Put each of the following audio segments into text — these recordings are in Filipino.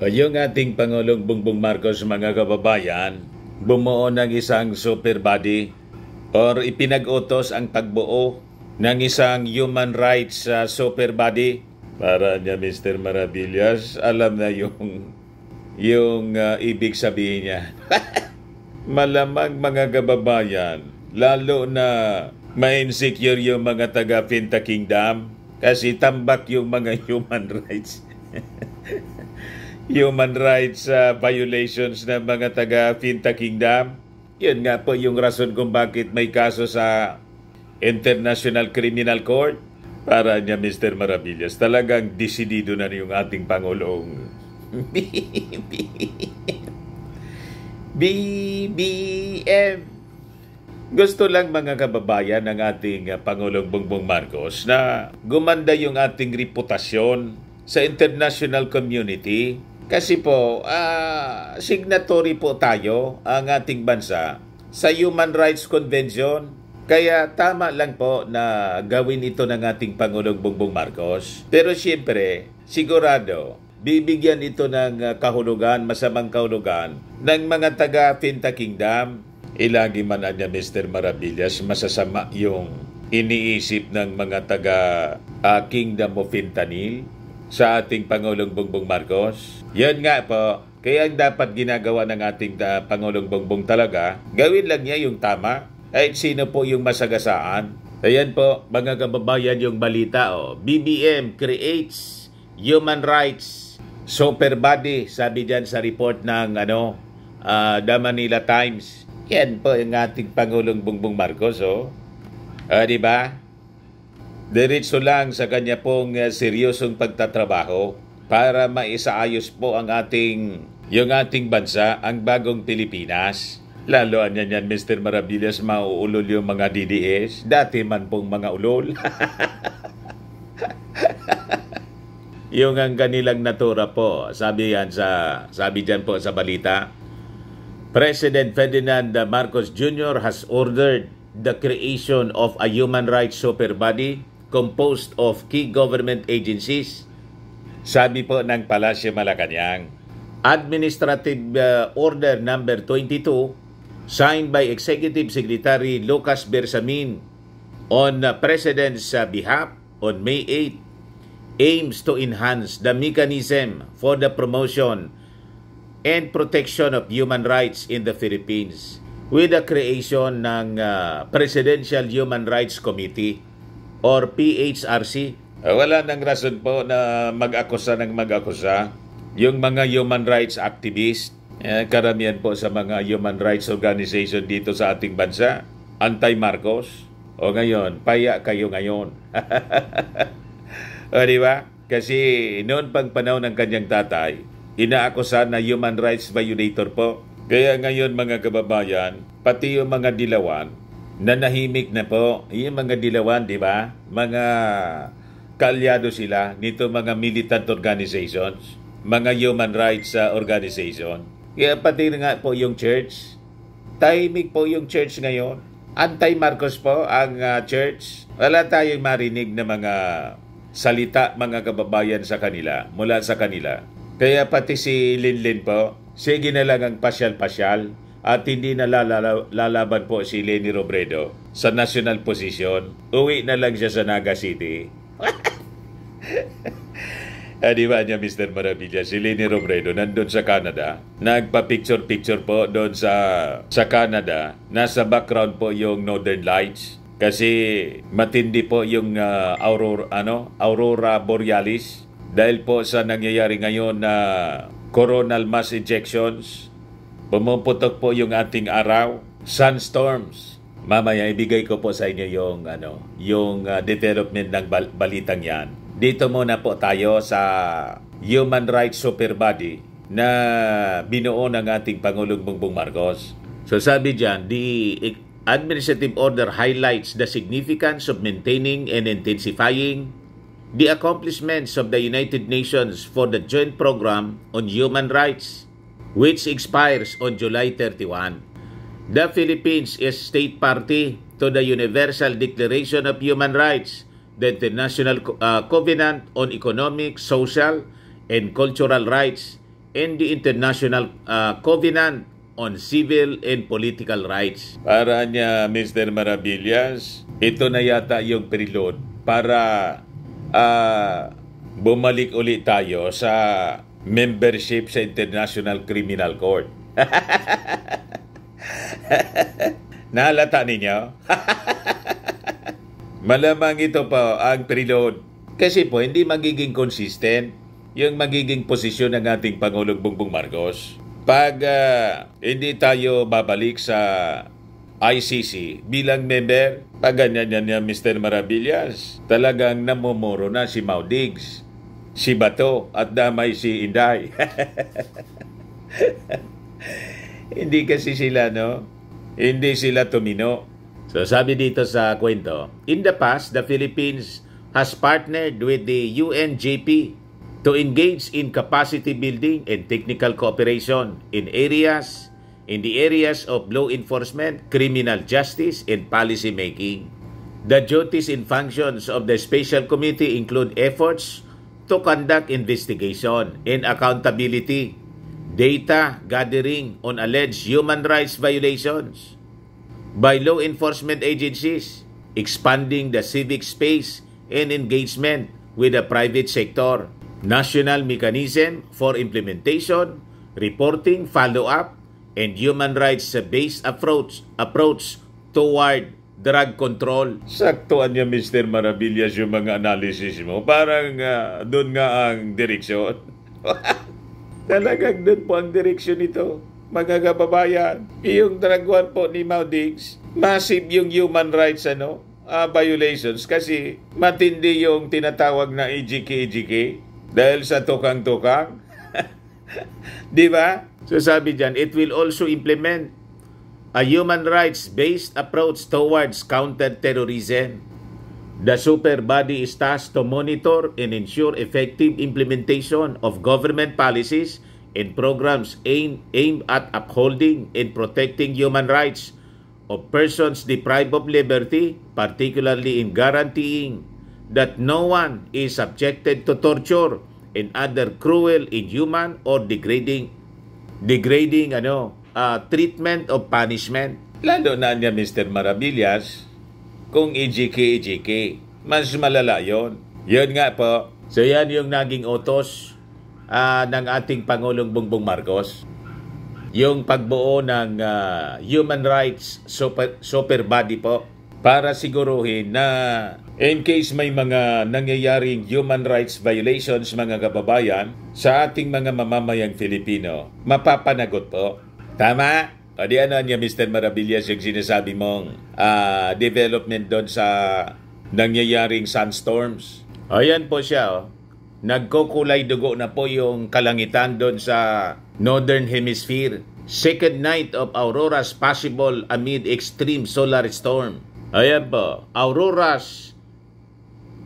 Yung ating Pangulong Bongbong Marcos, mga kababayan, bumuo ng isang super body or ipinag-utos ang pagbuo ng isang human rights super body. Para niya, Mr. Maravillas, alam na yung ibig sabihin niya. Malamang, mga kababayan, lalo na ma-insecure yung mga taga-Finta Kingdom kasi tambak yung mga human rights. Human rights violations ng mga taga-Finta Kingdom. Yun nga po yung rason kung bakit may kaso sa International Criminal Court. Para niya, Mr. Maravillas, talagang desidido na yung ating Pangulong. BBM. Gusto lang, mga kababayan, ng ating Pangulong Bongbong Marcos na gumanda yung ating reputasyon sa international community. Kasi po, signatory po tayo, ang ating bansa, sa Human Rights Convention. Kaya tama lang po na gawin ito ng ating Pangulong Bongbong Marcos. Pero siyempre, sigurado, bibigyan ito ng kahulugan, masamang kahulugan, ng mga taga-Finta Kingdom. Ilagi man niya, Mr. Maravillas, masasama yung iniisip ng mga taga-Kingdom of Fentanyl sa ating Pangulong Bongbong Marcos. Yan nga po, kaya ang dapat ginagawa ng ating Pangulong Bongbong talaga, gawin lang niya yung tama, kahit sino po yung masagasaan. Ayan po, mga kababayan, yung balita. BBM creates human rights super body, sabi dyan sa report ng The Manila Times. Yan po yung ating Pangulong Bongbong Marcos. Di ba? Diretso lang sa kanya pong seryosong pagtatrabaho para maisaayos po yung ating bansa, ang bagong Pilipinas. Lalo yan, Mr. Maravillas, mauulol yung mga DDS. Dati man pong mga ulol. Yung ang kanilang natura po, sabi dyan po sa balita, President Ferdinand Marcos Jr. has ordered the creation of a human rights super body composed of key government agencies. Sabi po ng Palasyo Malacanang, Administrative Order Number 22, signed by Executive Secretary Lucas Bersamin on President's behalf on May 8, aims to enhance the mechanism for the promotion and protection of human rights in the Philippines with the creation ng Presidential Human Rights Committee or PHRC. Wala nang rason po na mag-akusa ng mag-akusa. Yung mga human rights activists, karamihan po sa mga human rights organization dito sa ating bansa, anti-Marcos. O ngayon, paya kayo ngayon. O di ba? Kasi noon pang panahon ng kanyang tatay, inaakusa na human rights violator po. Kaya ngayon, mga kababayan, pati yung mga dilawan, nanahimik na po. Yung mga dilawan, di ba? Mga kaalyado sila nito mga militant organizations, mga human rights organization. Kaya pati nga po yung church, tahimik po yung church ngayon. Anti-Marcos po ang church. Wala tayong marinig na mga salita, mga kababayan, sa kanila, mula sa kanila. Kaya pati si Linlin po, sige na lang ang pasyal-pasyal at hindi na lalaban po si Leni Robredo sa national position. Uwi na lang siya sa Naga City. Di ba niya, Mr. Maravillas, si Leni Robredo nandun sa Canada. Nagpa-picture-picture po doon sa Canada. Nasa background po yung Northern Lights. Kasi matindi po yung Aurora Borealis. Dahil po sa nangyayari ngayon na coronal mass ejections, pumuputok po yung ating araw, sunstorms. Mamaya ibigay ko po sa inyo yung development ng balitang yan. Dito muna po tayo sa Human Rights Super Body na binuo ng ating Pangulong Bongbong Marcos. So sabi dyan, the Administrative Order highlights the significance of maintaining and intensifying the accomplishments of the United Nations for the Joint Program on Human Rights, which expires on July 31. The Philippines is state party to the Universal Declaration of Human Rights, the International Covenant on Economic, Social, and Cultural Rights, and the International Covenant on Civil and Political Rights. Para niya, Mr. Maravillas, ito na yata yung preload para bumalik ulit tayo sa membership sa International Criminal Court. Nahalata ninyo? Malamang ito po ang preload. Kasi po, hindi magiging consistent yung magiging posisyon ng ating Pangulong Bongbong Marcos. Pag hindi tayo babalik sa ICC bilang member, pag ganyan yan Mr. Maravillas, talagang namumuro na si Mau Diggs, si Bato, at damay si Inday. Hindi kasi sila, no? Hindi sila tumino. So sabi dito sa kwento, in the past, the Philippines has partnered with the UNGP to engage in capacity building and technical cooperation in the areas of law enforcement, criminal justice, and policy making. The duties and functions of the Special Committee include efforts to conduct investigation and accountability, data gathering on alleged human rights violations by law enforcement agencies, expanding the civic space and engagement with the private sector, national mechanism for implementation, reporting, follow-up, and human rights-based approach toward drug control. Saktuan niya, Mr. Maravillas, yung mga analysis mo. Parang doon nga ang direksyon. Talagang doon po ang direksyon nito, mga kababayan. Yung drug war po ni Mau Diggs, massive yung human rights violations kasi matindi yung tinatawag na EJK dahil sa tukang-tukang. Di ba? So sabi dyan, it will also implement a human rights-based approach towards counter-terrorism. The super body is tasked to monitor and ensure effective implementation of government policies and programs aimed at upholding and protecting human rights of persons deprived of liberty, particularly in guaranteeing that no one is subjected to torture and other cruel, inhuman, or degrading treatment of punishment. Lalo na niya, Mr. Maravillas, kung EJK, mas malala yon. Yun nga po. So yan yung naging utos ng ating Pangulong Bongbong Marcos. Yung pagbuo ng human rights super body po para siguruhin na in case may mga nangyayaring human rights violations, mga kababayan, sa ating mga mamamayang Filipino, mapapanagot po. Tama? O di ano niya, Mr. Maravillas, yung sinasabi mong development doon sa nangyayaring sunstorms. O yan po siya, oh. Nagkukulay dugo na po yung kalangitan doon sa Northern Hemisphere. Second night of auroras possible amid extreme solar storm. Ayan po, auroras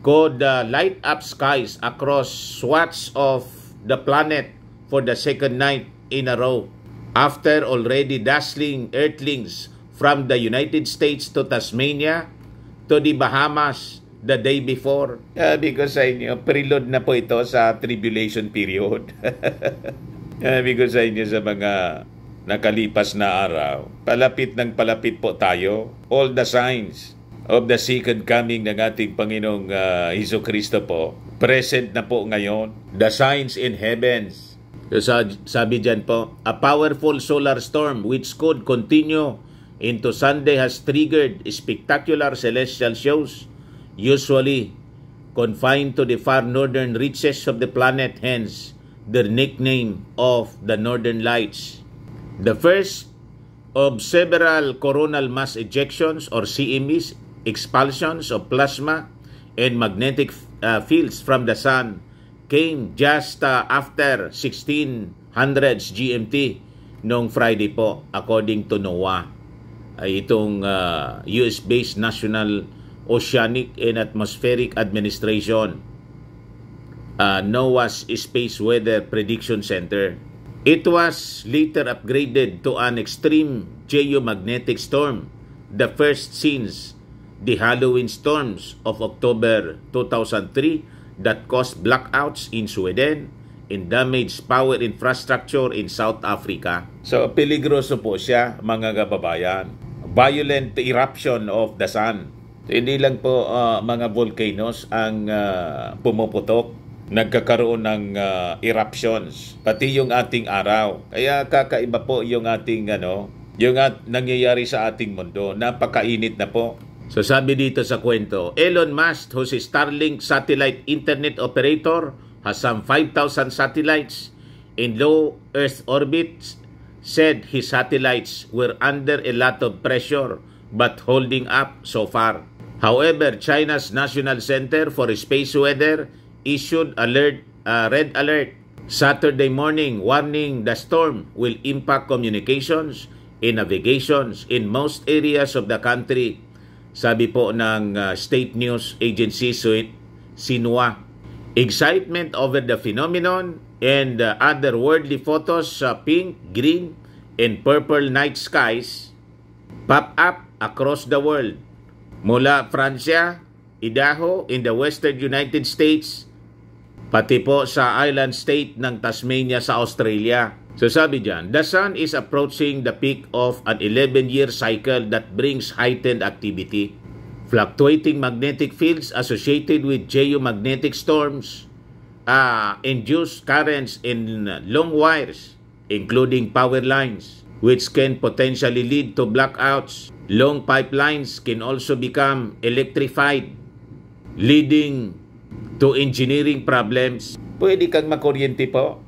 could light up skies across swaths of the planet for the second night in a row, after already dazzling earthlings from the United States to Tasmania to the Bahamas the day before. Sabi ko sa inyo, preload na po ito sa tribulation period. Sabi ko sa inyo, sa mga nakalipas na araw, palapit po tayo. All the signs of the second coming ng ating Panginoong Jesucristo po, present na po ngayon. The signs in heavens. Sabi dyan po, a powerful solar storm which could continue into Sunday has triggered spectacular celestial shows, usually confined to the far northern reaches of the planet, hence the nickname of the Northern Lights. The first of several coronal mass ejections or CMEs, expulsions of plasma and magnetic fields from the sun, came just after 1600s GMT noong Friday po, according to NOAA. Itong US-based National Oceanic and Atmospheric Administration, NOAA's Space Weather Prediction Center. It was later upgraded to an extreme geomagnetic storm, the first since the Halloween storms of October 2003 that caused blackouts in Sweden and damaged power infrastructure in South Africa. So, peligroso po siya, mga kababayan. Violent eruption of the sun. So, hindi lang po mga volcanoes ang pumuputok. Nagkakaroon ng eruptions. Pati yung ating araw. Kaya kakaiba po yung ating nangyayari sa ating mundo. Napakainit na po. So sabi dito sa kwento, Elon Musk, who's a Starlink satellite internet operator, has some 5,000 satellites in low Earth orbits, said his satellites were under a lot of pressure but holding up so far. However, China's National Center for Space Weather issued red alert Saturday morning warning the storm will impact communications and navigations in most areas of the country. Sabi po ng state news agency Xinhua. Excitement over the phenomenon and otherworldly photos sa pink, green, and purple night skies pop up across the world. Mula Francia, Idaho in the western United States, pati po sa island state ng Tasmania sa Australia. So sabi dyan, the sun is approaching the peak of an 11-year cycle that brings heightened activity. Fluctuating magnetic fields associated with geomagnetic storms induce currents in long wires, including power lines, which can potentially lead to blackouts. Long pipelines can also become electrified, leading to engineering problems. Pwede kang makuryente po.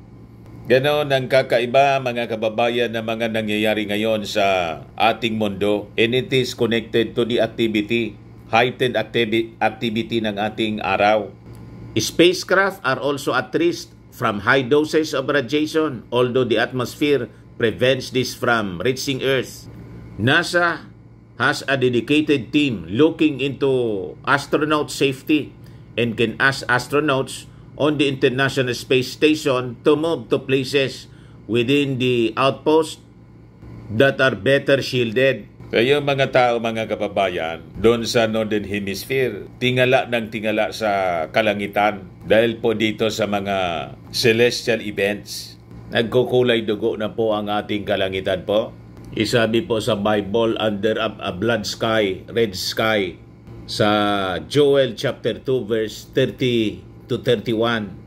Ganon ang kakaiba, mga kababayan, na mga nangyayari ngayon sa ating mundo, and it is connected to the heightened activity ng ating araw. Spacecraft are also at risk from high doses of radiation, although the atmosphere prevents this from reaching Earth. NASA has a dedicated team looking into astronaut safety and can ask astronauts on the International Space Station to move to places within the outpost that are better shielded. Kaya mga tao, mga kababayan, doon sa Northern Hemisphere, tingala sa kalangitan dahil po dito sa mga celestial events. Nagkukulay dugo na po ang ating kalangitan po. Isabi po sa Bible, under a blood sky, red sky, sa Joel chapter 2 verse 30 to 31.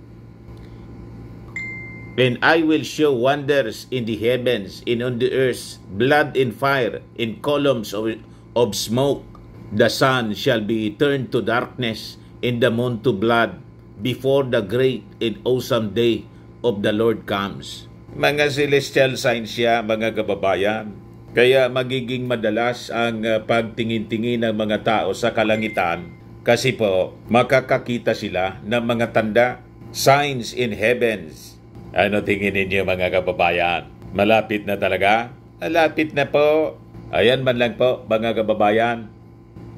And I will show wonders in the heavens and on the earth, blood and fire in columns of smoke. The sun shall be turned to darkness and the moon to blood before the great and awesome day of the Lord comes. Mga celestial signs siya, mga kababayan. Kaya magiging madalas ang pagtingin-tingin ng mga tao sa kalangitan kasi po makakakita sila ng mga tanda, signs in heavens. Ano tingin ninyo, mga kababayan? Malapit na talaga? Malapit na po. Ayan man lang po, mga kababayan.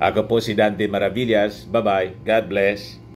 Ako po si Dante Maravillas. Bye-bye. God bless.